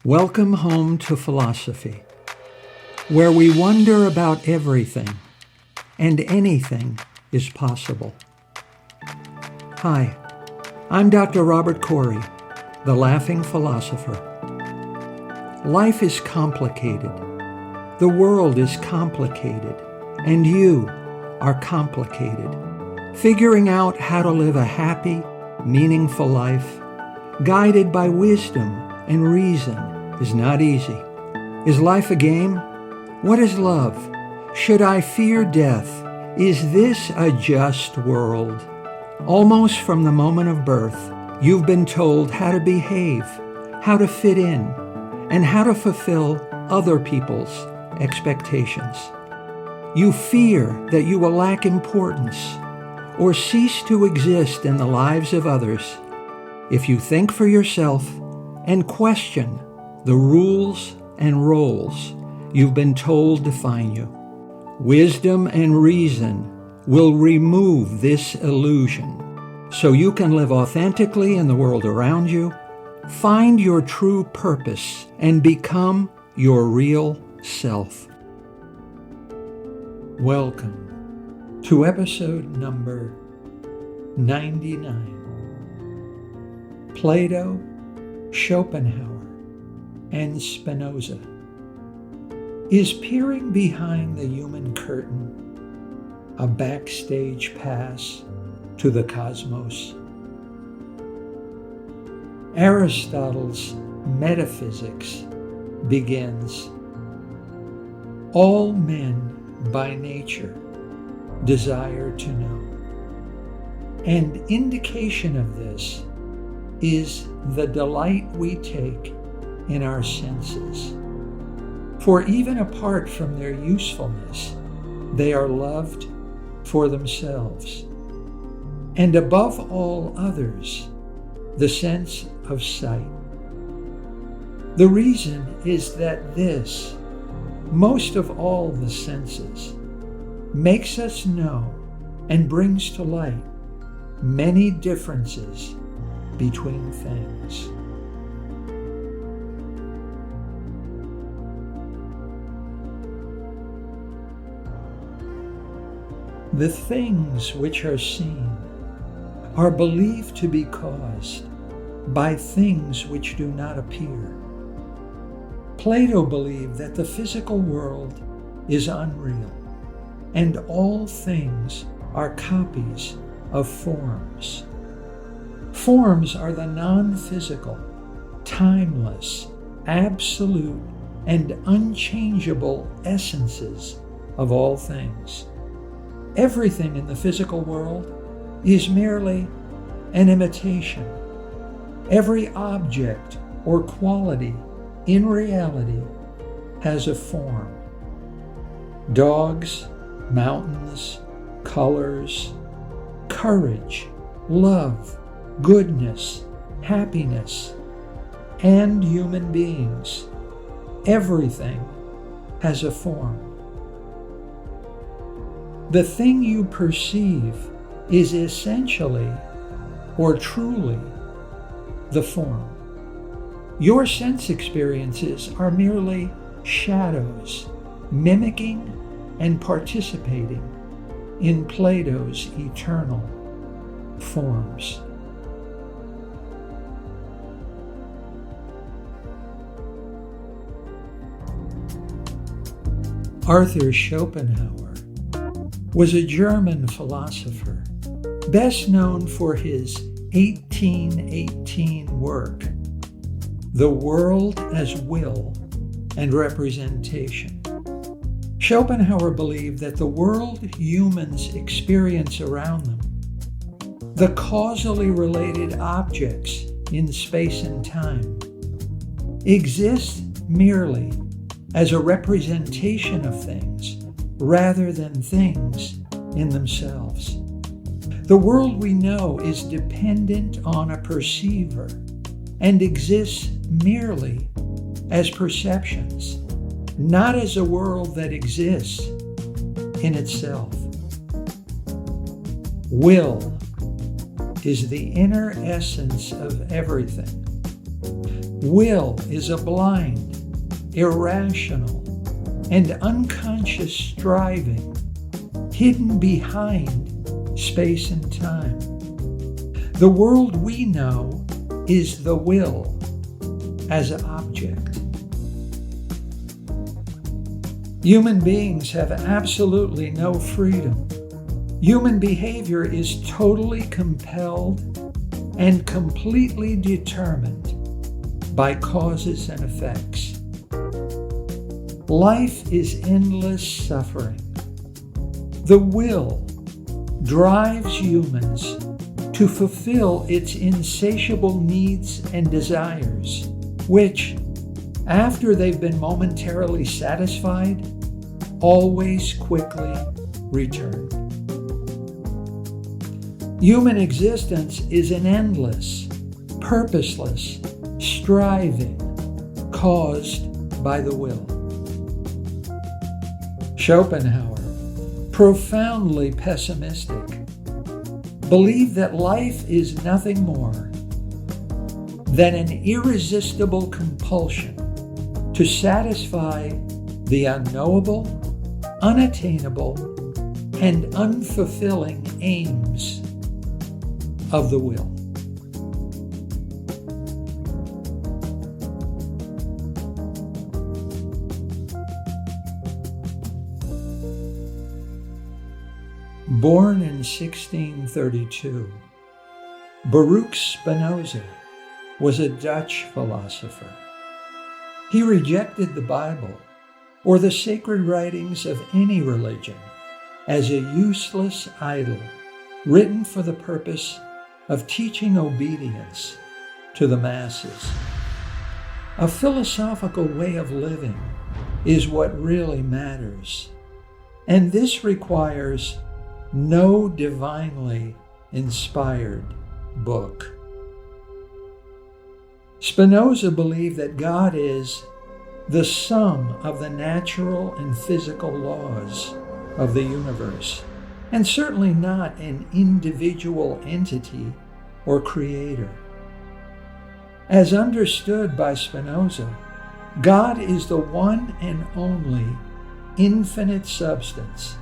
Welcome home to philosophy, where we wonder about everything and anything is possible. Hi, I'm Dr. Robert Corey, the Laughing Philosopher. Life is complicated. The world is complicated, and you are complicated. Figuring out how to live a happy, meaningful life, guided by wisdom and reason, is not easy. Is life a game? What is love? Should I fear death? Is this a just world? Almost from the moment of birth, you've been told how to behave, how to fit in, and how to fulfill other people's expectations. You fear that you will lack importance or cease to exist in the lives of others if you think for yourself and question the rules and roles you've been told define you. Wisdom and reason will remove this illusion so you can live authentically in the world around you, find your true purpose, and become your real self. Welcome to episode number 99. Plato, Schopenhauer, and Spinoza. Is peering behind the human curtain a backstage pass to the cosmos? Aristotle's metaphysics begins, all men by nature desire to know. An indication of this is the delight we take in our senses. For even apart from their usefulness, they are loved for themselves. And above all others, the sense of sight. The reason is that this, most of all the senses, makes us know and brings to light many differences between things. The things which are seen are believed to be caused by things which do not appear. Plato believed that the physical world is unreal, and all things are copies of forms. Forms are the non-physical, timeless, absolute, and unchangeable essences of all things. Everything in the physical world is merely an imitation. Every object or quality in reality has a form. Dogs, mountains, colors, courage, love, goodness, happiness, and human beings. Everything has a form. The thing you perceive is essentially or truly the form. Your sense experiences are merely shadows, mimicking and participating in Plato's eternal forms. Arthur Schopenhauer was a German philosopher, best known for his 1818 work, The World as Will and Representation. Schopenhauer believed that the world humans experience around them, the causally related objects in space and time, exist merely as a representation of things rather than things in themselves. The world we know is dependent on a perceiver and exists merely as perceptions, not as a world that exists in itself. Will is the inner essence of everything. Will is a blind, irrational, and unconscious striving hidden behind space and time. The world we know is the will as an object. Human beings have absolutely no freedom. Human behavior is totally compelled and completely determined by causes and effects. Life is endless suffering. The will drives humans to fulfill its insatiable needs and desires, which, after they've been momentarily satisfied, always quickly return. Human existence is an endless, purposeless striving caused by the will. Schopenhauer, profoundly pessimistic, believed that life is nothing more than an irresistible compulsion to satisfy the unknowable, unattainable, and unfulfilling aims of the will. Born in 1632, Baruch Spinoza was a Dutch philosopher. He rejected the Bible or the sacred writings of any religion as a useless idol written for the purpose of teaching obedience to the masses. A philosophical way of living is what really matters, and this requires no divinely inspired book. Spinoza believed that God is the sum of the natural and physical laws of the universe, and certainly not an individual entity or creator. As understood by Spinoza, God is the one and only infinite substance,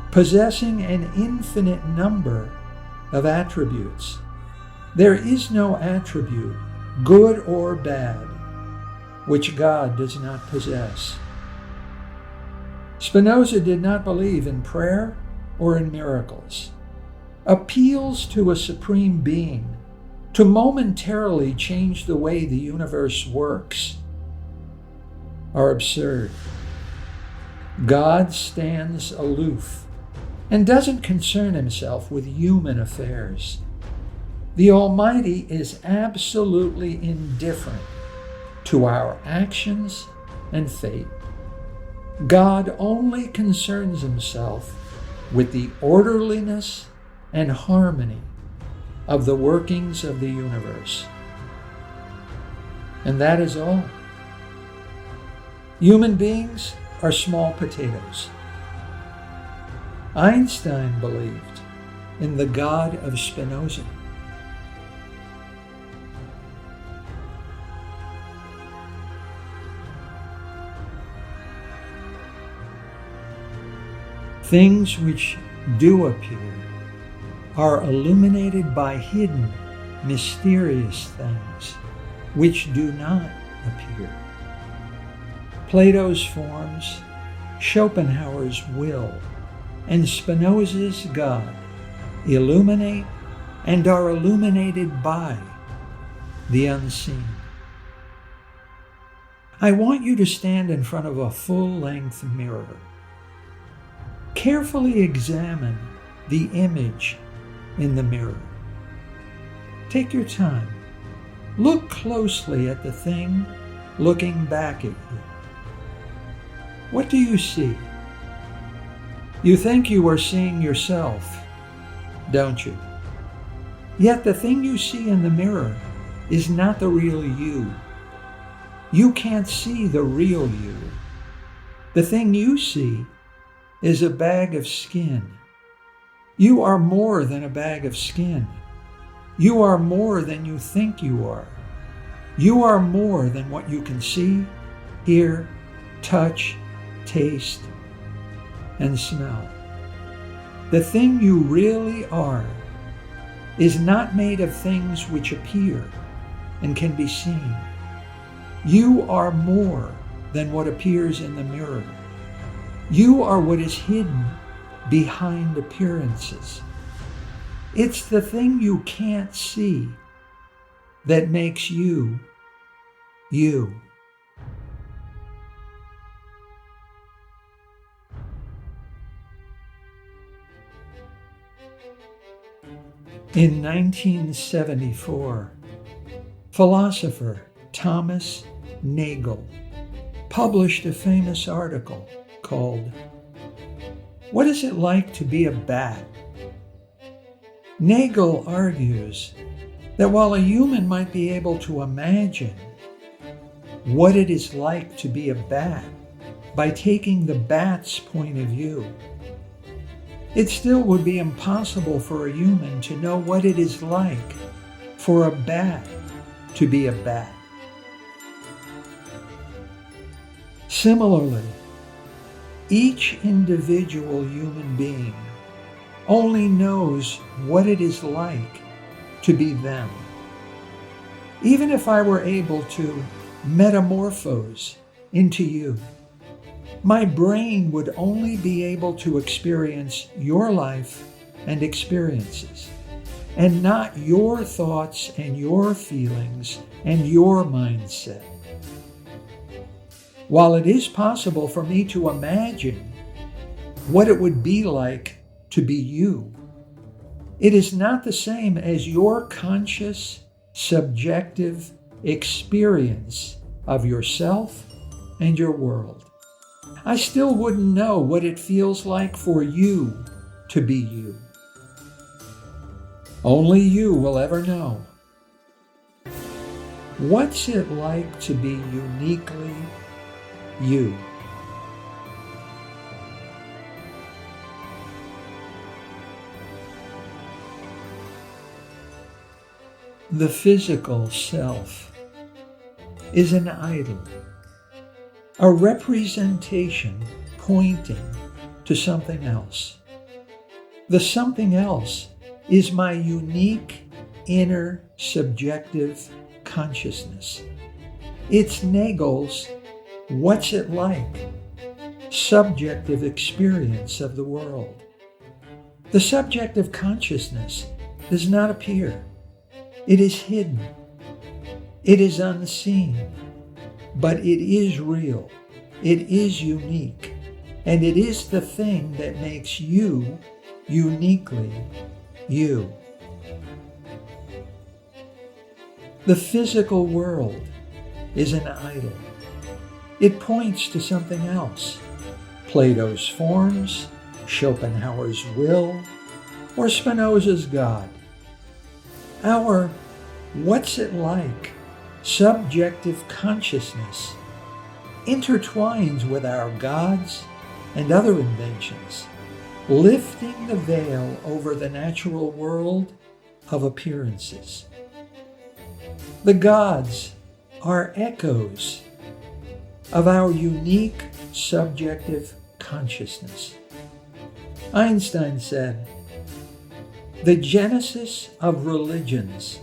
possessing an infinite number of attributes. There is no attribute, good or bad, which God does not possess. Spinoza did not believe in prayer or in miracles. Appeals to a supreme being to momentarily change the way the universe works are absurd. God stands aloof and doesn't concern himself with human affairs. The Almighty is absolutely indifferent to our actions and fate. God only concerns himself with the orderliness and harmony of the workings of the universe. And that is all. Human beings are small potatoes. Einstein believed in the God of Spinoza. Things which do appear are illuminated by hidden, mysterious things which do not appear. Plato's forms, Schopenhauer's will, and Spinoza's God illuminate and are illuminated by the unseen. I want you to stand in front of a full-length mirror. Carefully examine the image in the mirror. Take your time. Look closely at the thing looking back at you. What do you see? You think you are seeing yourself, don't you? Yet the thing you see in the mirror is not the real you. You can't see the real you. The thing you see is a bag of skin. You are more than a bag of skin. You are more than you think you are. You are more than what you can see, hear, touch, taste, and smell. The thing you really are is not made of things which appear and can be seen. You are more than what appears in the mirror. You are what is hidden behind appearances. It's the thing you can't see that makes you, you. In 1974, philosopher Thomas Nagel published a famous article called "What is it like to be a bat?" Nagel argues that while a human might be able to imagine what it is like to be a bat by taking the bat's point of view, it still would be impossible for a human to know what it is like for a bat to be a bat. Similarly, each individual human being only knows what it is like to be them. Even if I were able to metamorphose into you, my brain would only be able to experience your life and experiences, and not your thoughts and your feelings and your mindset. While it is possible for me to imagine what it would be like to be you, it is not the same as your conscious, subjective experience of yourself and your world. I still wouldn't know what it feels like for you to be you. Only you will ever know. What's it like to be uniquely you? The physical self is an idol, a representation pointing to something else. The something else is my unique inner subjective consciousness. It's Nagel's "What's it like?" subjective experience of the world. The subjective consciousness does not appear. It is hidden. It is unseen. But it is real. It is unique. And it is the thing that makes you uniquely you. The physical world is an idol. It points to something else. Plato's forms, Schopenhauer's will, or Spinoza's God. Our "what's it like?" subjective consciousness intertwines with our gods and other inventions, lifting the veil over the natural world of appearances. The gods are echoes of our unique subjective consciousness. Einstein said, "The genesis of religions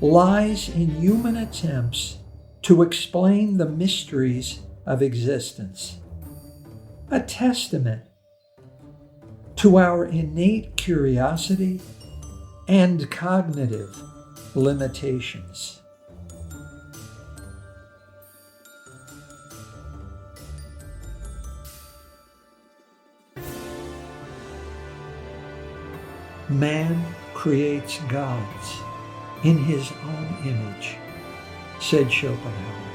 lies in human attempts to explain the mysteries of existence, a testament to our innate curiosity and cognitive limitations." Man creates gods in his own image, said Schopenhauer,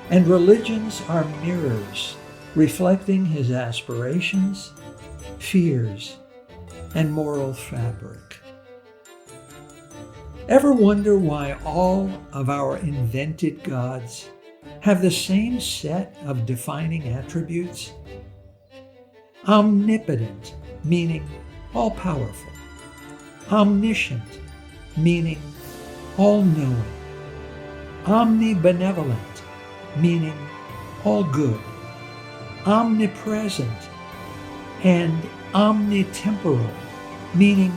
and religions are mirrors reflecting his aspirations, fears, and moral fabric. Ever wonder why all of our invented gods have the same set of defining attributes? Omnipotent, meaning all-powerful. Omniscient, meaning all-knowing. omnibenevolent, meaning all good, omnipresent, and omnitemporal, meaning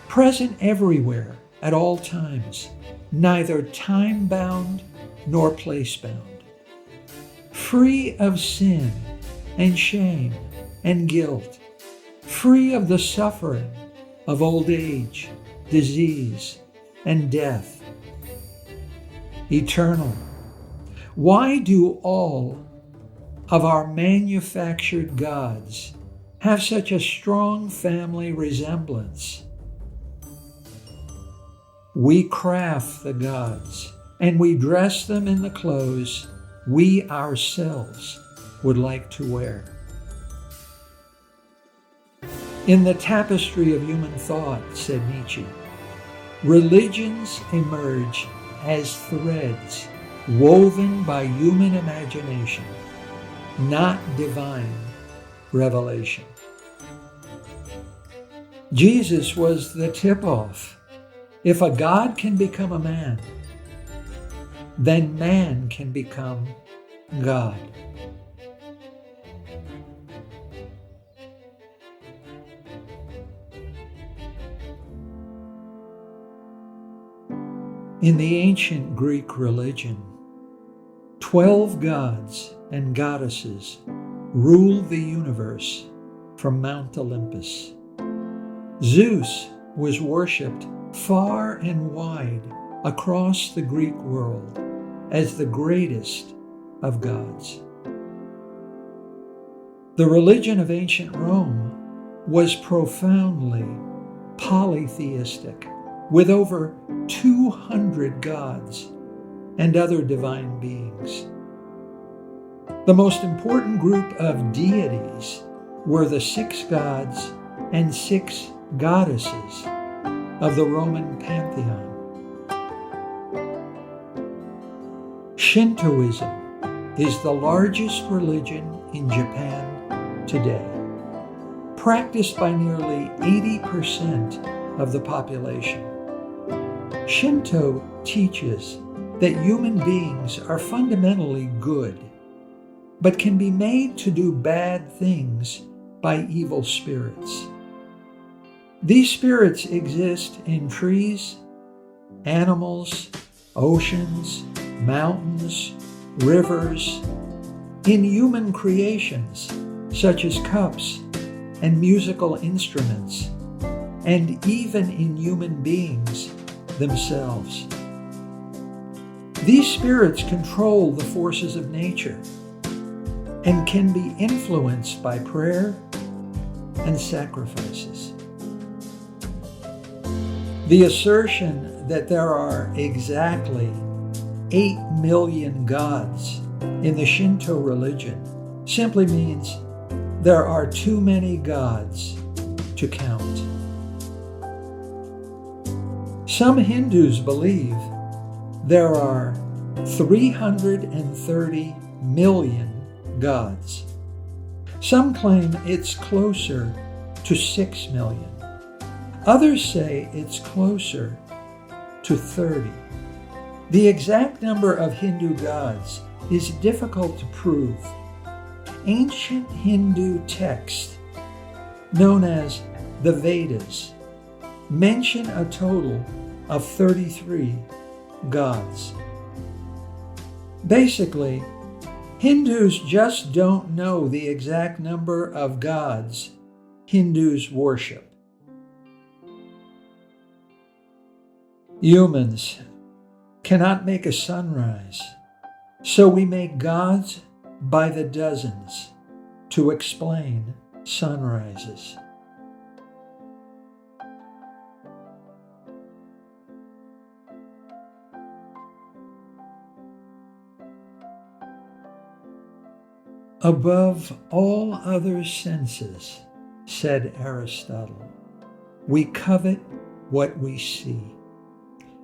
present everywhere at all times, neither time-bound nor place-bound, free of sin and shame and guilt, free of the suffering of old age, disease, and death, eternal. Why do all of our manufactured gods have such a strong family resemblance? We craft the gods, and we dress them in the clothes we ourselves would like to wear. In the tapestry of human thought, said Nietzsche, religions emerge as threads woven by human imagination, not divine revelation. Jesus was the tip-off. If a God can become a man, then man can become God. In the ancient Greek religion, 12 gods and goddesses ruled the universe from Mount Olympus. Zeus was worshipped far and wide across the Greek world as the greatest of gods. The religion of ancient Rome was profoundly polytheistic, with over 200 gods and other divine beings. The most important group of deities were the 6 gods and 6 goddesses of the Roman pantheon. Shintoism is the largest religion in Japan today, practiced by nearly 80% of the population. Shinto teaches that human beings are fundamentally good, but can be made to do bad things by evil spirits. These spirits exist in trees, animals, oceans, mountains, rivers, in human creations such as cups and musical instruments, and even in human beings themselves. These spirits control the forces of nature and can be influenced by prayer and sacrifices. The assertion that there are exactly 8 million gods in the Shinto religion simply means there are too many gods to count. Some Hindus believe there are 330 million gods. Some claim it's closer to 6 million. Others say it's closer to 30. The exact number of Hindu gods is difficult to prove. Ancient Hindu texts, known as the Vedas, mention a total of 33 gods. Basically, Hindus just don't know the exact number of gods Hindus worship. Humans cannot make a sunrise, so we make gods by the dozens to explain sunrises. Above all other senses, said Aristotle, we covet what we see.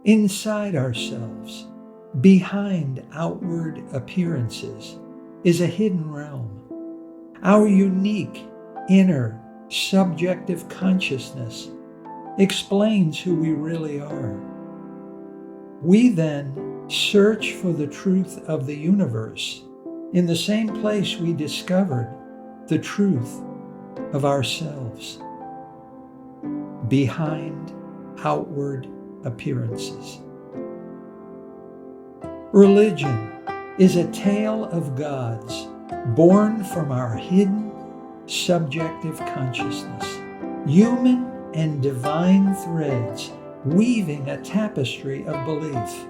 Inside ourselves, behind outward appearances, is a hidden realm. Our unique, inner, subjective consciousness explains who we really are. We then search for the truth of the universe in the same place we discovered the truth of ourselves, behind outward appearances. Religion is a tale of gods born from our hidden, subjective consciousness, human and divine threads weaving a tapestry of belief.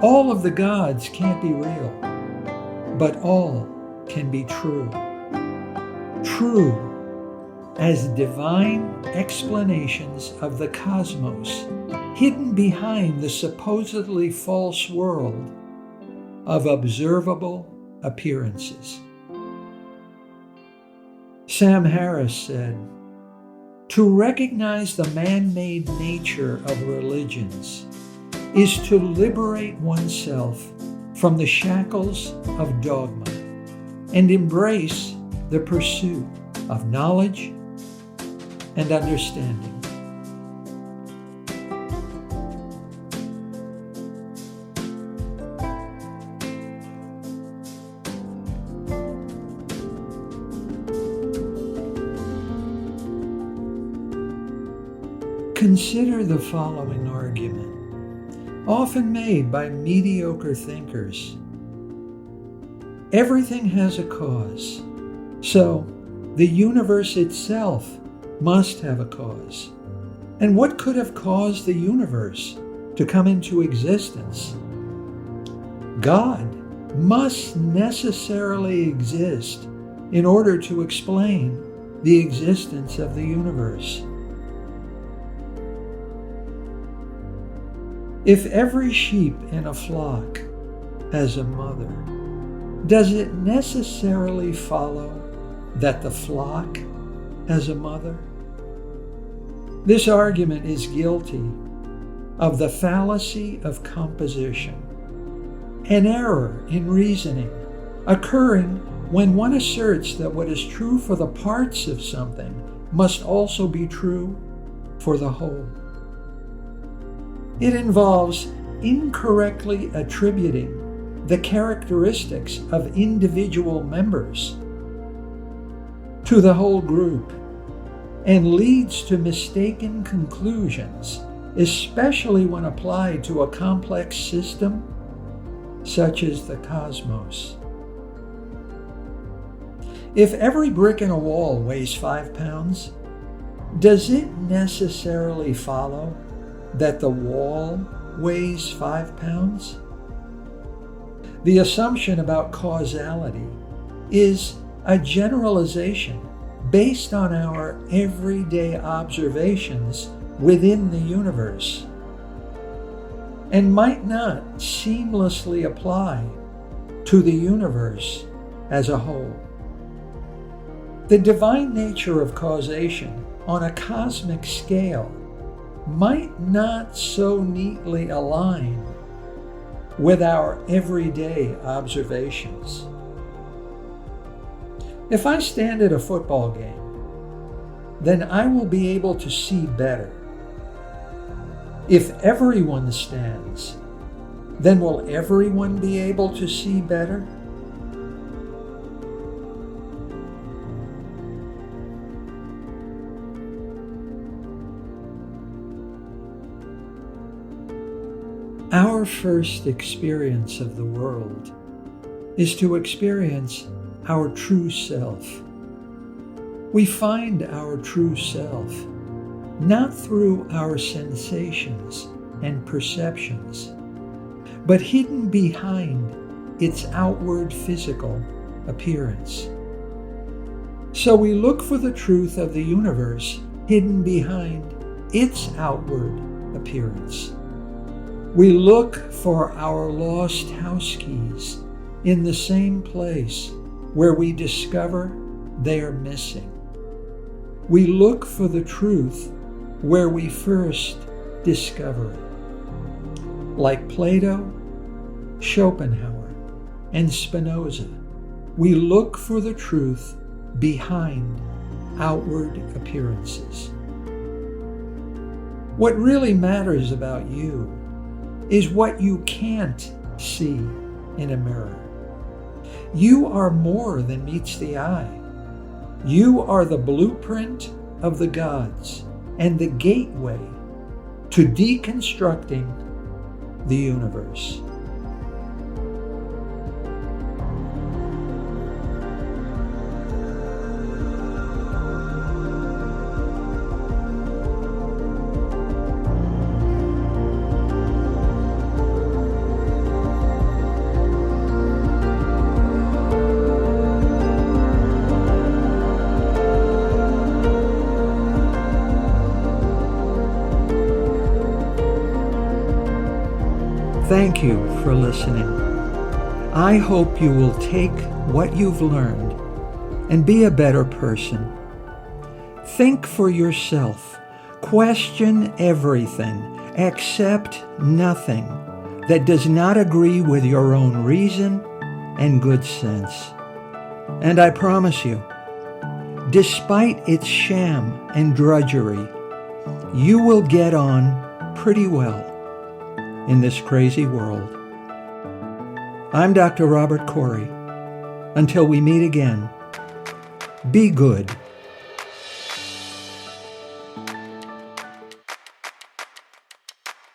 All of the gods can't be real, but all can be true. True as divine explanations of the cosmos, hidden behind the supposedly false world of observable appearances. Sam Harris said, "To recognize the man-made nature of religions is to liberate oneself from the shackles of dogma and embrace the pursuit of knowledge and understanding." Consider the following argument, often made by mediocre thinkers. Everything has a cause, so the universe itself must have a cause. And what could have caused the universe to come into existence? God must necessarily exist in order to explain the existence of the universe. If every sheep in a flock has a mother, does it necessarily follow that the flock has a mother? This argument is guilty of the fallacy of composition, an error in reasoning occurring when one asserts that what is true for the parts of something must also be true for the whole. It involves incorrectly attributing the characteristics of individual members to the whole group and leads to mistaken conclusions, especially when applied to a complex system such as the cosmos. If every brick in a wall weighs 5 pounds, does it necessarily follow that the wall weighs 5 pounds? The assumption about causality is a generalization based on our everyday observations within the universe and might not seamlessly apply to the universe as a whole. The divine nature of causation on a cosmic scale might not so neatly align with our everyday observations. If I stand at a football game, then I will be able to see better. If everyone stands, then will everyone be able to see better? Our first experience of the world is to experience our true self. We find our true self not through our sensations and perceptions, but hidden behind its outward physical appearance. So we look for the truth of the universe hidden behind its outward appearance. We look for our lost house keys in the same place where we discover they are missing. We look for the truth where we first discover it. Like Plato, Schopenhauer, and Spinoza, we look for the truth behind outward appearances. What really matters about you is what you can't see in a mirror. You are more than meets the eye. You are the blueprint of the gods and the gateway to deconstructing the universe. Thank you for listening. I hope you will take what you've learned and be a better person. Think for yourself. Question everything. Accept nothing that does not agree with your own reason and good sense. And I promise you, despite its sham and drudgery, you will get on pretty well in this crazy world. I'm Dr. Robert Corey. Until we meet again, be good.